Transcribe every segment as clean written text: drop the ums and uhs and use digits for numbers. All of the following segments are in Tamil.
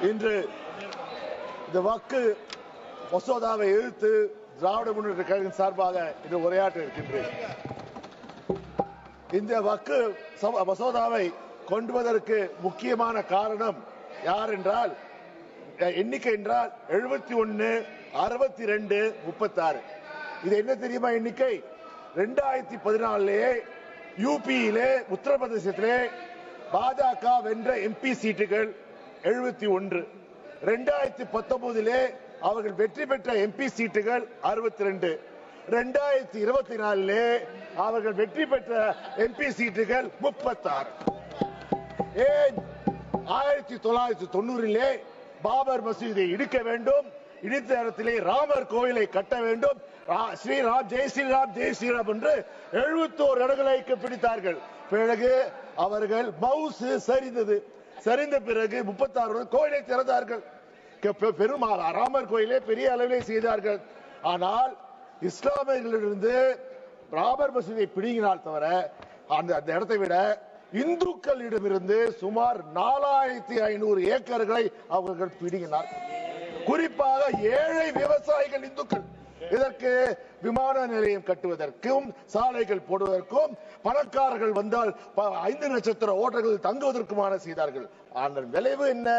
இன்று இந்த வக்கு மசோதாவை எதிர்த்து திராவிட முன்னேற்ற கழகம் சார்பாக இன்று உரையாற்ற இருக்கின்றேன். இந்த வக்கு மசோதாவை கொண்டுவதற்கு முக்கியமான காரணம் யார் என்றால், எண்ணிக்கை என்றால் 71, 62, 36. இது என்ன தெரியுமா எண்ணிக்கை? 2014 யூபியிலே உத்தரப்பிரதேசத்திலே பாஜக வென்ற எம்பி சீட்டுகள் 71. 2019 அவர்கள் வெற்றி பெற்ற எம்பி சீட்டுகள் 62. 2024 அவர்கள் வெற்றி பெற்ற எம்பி சீட்டுகள் 36. ஏன் 1990 பாபர் மசூதியை இடிக்க வேண்டும், இடித்த இடத்திலே ராமர் கோயிலை கட்ட வேண்டும், ஸ்ரீராம் ஜெய் ஸ்ரீராம் ஜெய் ஸ்ரீராம் என்று 71 இடங்களை பிடித்தார்கள். பிறகு அவர்கள் மவுஸ் சரிந்தது. சரிந்த பிறகு 36 கோயிலை திறந்தார்கள். பெருமாள் ராமர் கோயிலை பெரிய அளவிலே செய்தார்கள். ஆனால் இஸ்லாமியர்களிலிருந்து ராமர் மசூதியை பிடிங்கினால் தவிர அந்த இடத்தை விட இந்துக்களிடமிருந்து சுமார் 4500 ஏக்கர்களை அவர்கள் பிடிங்கினார். குறிப்பாக ஏழை விவசாயிகள் இந்துக்கள். இதற்கு விமான நிலையம் கட்டுவதற்கும் சாலைகள் போடுவதற்கும் பணக்காரர்கள் வந்தால் 5 நட்சத்திர ஓட்டல்கள் தங்குவதற்குமான செய்தார்கள். ஆனால் விளைவு என்ன?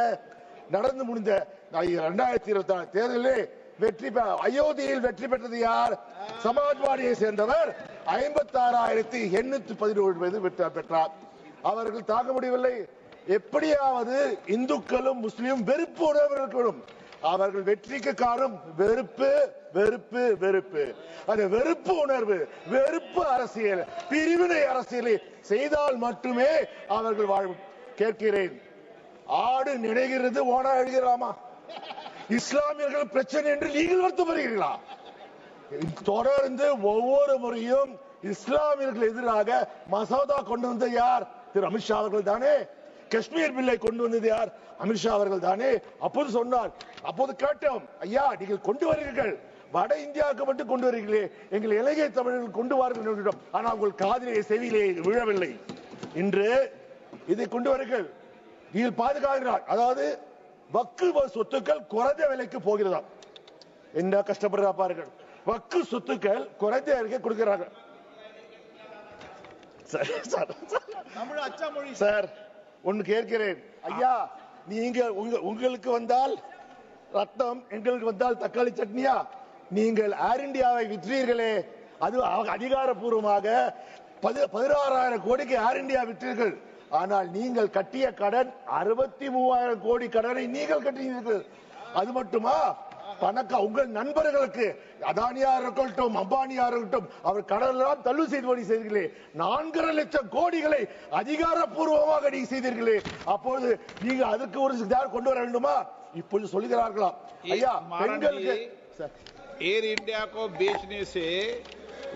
நடந்து முடிந்த 2024 தேர்தலில் அயோத்தியில் வெற்றி பெற்றது யார்? சமாஜ்வாடியை சேர்ந்தவர் 56,817 பெற்றார். அவர்கள் தாங்க முடியவில்லை. எப்படியாவது இந்துக்களும் முஸ்லிமும் வெறுப்பு உணர்வு. அவர்கள் வெற்றிக்கு காரணம் வெறுப்பு வெறுப்பு வெறுப்பு. அந்த வெறுப்பு உணர்வு, வெறுப்பு அரசியல், பிரிவினை அரசியலை செய்தால் மட்டுமே அவர்கள் வாழும். கேட்கிறேன், ஆடு நினைக்கிறது ஓனா எழுகிறாமா? இஸ்லாமியர்கள் பிரச்சனை என்று நீங்கள் வருத்தப்படுகிறீர்களா? தொடர்ந்து ஒவ்வொரு முறையும் இஸ்லாமியர்கள் எதிராக மசோதா கொண்டு வந்த யார்? திரு அமித்ஷா அவர்கள் தானே. காஷ்மீர் பில்லை கொண்டு வந்தது யார்? அமித்ஷா அவர்கள் தானே. அப்போது சொன்னார், அப்போது கேட்டோம், ஐயா நீங்கள் கொண்டு வருகிறீர்கள், வட இந்தியாவுக்கு மட்டும் கொண்டு வருகிறீர்களே, எங்கள் இலங்கை தமிழர்கள் கொண்டு வாருங்கள். ஆனால் உங்கள் காதிலே செவியிலே விழவில்லை. இன்று இதை கொண்டு வருங்கள், நீங்கள் பாதுகாக்கிறார். அதாவது வக்கு சொத்துக்கள் குறைந்த விலைக்கு போகிறதா? என்ன கஷ்டப்படுறா பாருங்கள். வக்கு சொத்துக்கள் குறைந்த விலைக்கு கொடுக்கிறார்கள். சார் ஒன்னு கேட்கிறேன், ஐயா நீங்க உங்களுக்கு வந்தால் ரத்தம், எங்களுக்கு வந்தால் தக்காளி சட்னியா? நீங்கள் ஏர் இந்தியாவை விற்றீர்களே, அது அதிகாரப்பூர்வமாக 16,000 கோடிக்கு ஏர் இந்தியா விற்றீர்கள். ஆனால் நீங்கள் கட்டிய கடன் 63,000 கோடி கடனை நீங்கள் கட்டினீர்கள். அது மட்டுமா? உங்கள் நண்பர்களுக்கு அதானியா இருக்கட்டும், அம்பானியா இருக்கட்டும், அவர் கடனெல்லாம் தள்ளுபடி செய்தீர்களே. 4.5 லட்சம் கோடிகளை அதிகாரப்பூர்வமாக நீங்க செய்தீர்களே. அப்போது நீங்க அதுக்கு ஒரு கொண்டு வர வேண்டுமா? இப்போது சொல்லுகிறார்களா? ஐயா பெண்களுக்கு एयर इंडिया को बेचने से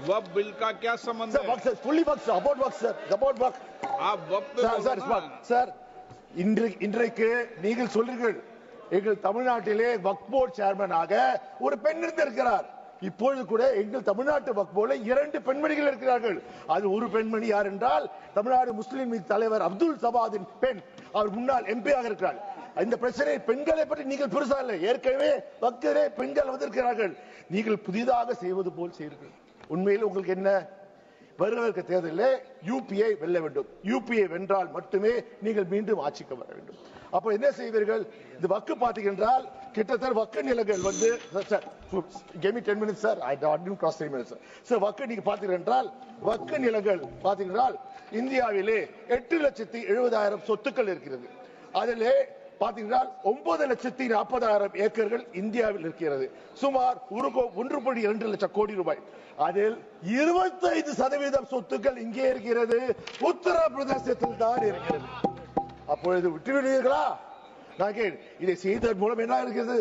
वक्फ बिल का क्या संबंध है? Fully Waqf, about Waqf sir, about Waqf. आप वक्फ पे சார் இன்றைக்கு நீங்கள் சொல்றீர்கள், எங்கள் தமிழ்நாட்டிலே வக்ஃப் போர்டு சேர்மனாக ஒரு பெண் இருந்திருக்கிறார். இப்பொழுது கூட எங்கள் தமிழ்நாட்டு வக்ஃப் போர்டுல 2 பெண்மணிகள் இருக்கிறார்கள். அது ஒரு பெண்மணி யார் என்றால் தமிழ்நாடு முஸ்லிம் லீக் தலைவர் அப்துல் சபாதின் பெண். அவர் முன்னாள் எம்பியாக இருக்கிறார். இந்த பிரச்சனை பெண்களை பற்றி நீங்கள் பெருசா இல்லை, ஏற்கனவே வக்ஃபிலே பெண்கள் வந்திருக்கிறார்கள். நீங்கள் புதிதாக செய்வது போல் செய்கிறீர்கள். உண்மையில் உங்களுக்கு என்ன? வருகிற தேர்தலில் யூபியை வெல்ல வேண்டும். யூபியை வென்றால் மட்டுமே நீங்கள் மீண்டும் ஆட்சிக்கு வர வேண்டும். அப்ப என்ன செய்வீர்கள்? இந்த வக்கு பார்த்தீங்கன்றால் கிட்டத்தட்ட வக்கு நிலங்கள் வந்து give me 10 minutes sir, I didn't cross 3 minutes sir. வக்கு நீங்க பார்த்தீங்கன்றால் வக்கு நிலங்கள் பார்த்தீங்கன்றால் இந்தியாவிலே 8,70,000 சொத்துக்கள் இருக்கிறது. அதிலே பார்த்தீங்கன்றால் 9,40,000 ஏக்கர்கள் இந்தியாவில் இருக்கிறது. சுமார் 1.2 லட்சம் கோடி ரூபாய். அதில் 25% சொத்துக்கள் இங்கே இருக்கிறது, உத்தரப்பிரதேசத்தில் தான் இருக்கிறது. அப்பொழுது விட்டுவிடுவீர்களா? நான் இதை செய்ததன் மூலம் என்ன இருக்கிறது?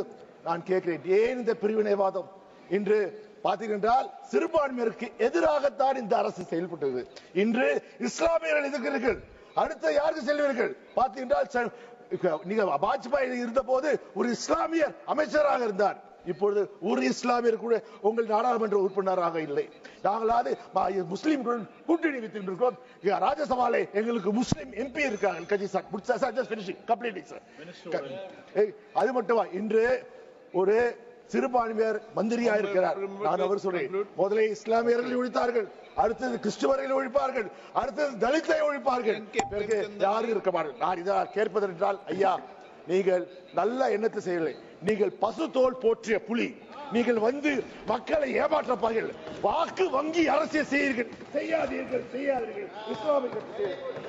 நான் கேட்கிறேன், ஏன் இந்த பிரிவினைவாதம்? இன்று பார்த்தீர்கள் சிறுபான்மையினருக்கு எதிராகத்தான் இந்த அரசு செயல்பட்டது. இன்று இஸ்லாமியர்கள் எதிர்க்கிறீர்கள், அடுத்த யாருக்கு செல்வீர்கள்? பார்த்தீர்கள், நீங்க வாஜ்பாய் இருந்த போது ஒரு இஸ்லாமியர் அமைச்சராக இருந்தார். இப்பொழுது ஒரு இஸ்லாமியர் கூட உங்கள் நாடாளுமன்ற உறுப்பினராக இல்லை. நாங்களாவது முஸ்லிம்களுடன் கூட்டணி வைத்திருக்கிறோம். ராஜ்யசபாலே எங்களுக்கு முஸ்லிம் எம்பி இருக்காங்க. அது மட்டுமா, இன்று ஒரு சிறுபான்மையர் மந்திரியா இருக்கிறார். நான் அவர் சொல்றேன், முதலே இஸ்லாமியர்களை ஒழித்தார்கள், அடுத்தது கிறிஸ்துவர்களை ஒழிப்பார்கள், அடுத்தது தலித்தை ஒழிப்பார்கள், யாரும் இருக்க மாட்டார்கள். நான் இதை கேட்பதென்றால், ஐயா நீங்கள் நல்ல எண்ணத்தை செய்யவில்லை. நீங்கள் பசு தோல் போற்றிய புலி. நீங்கள் வந்து மக்களை ஏமாற்றப்பார்கள். வாக்கு வங்கி அரசியல் செய்யாதீர்கள். இஸ்லாமிய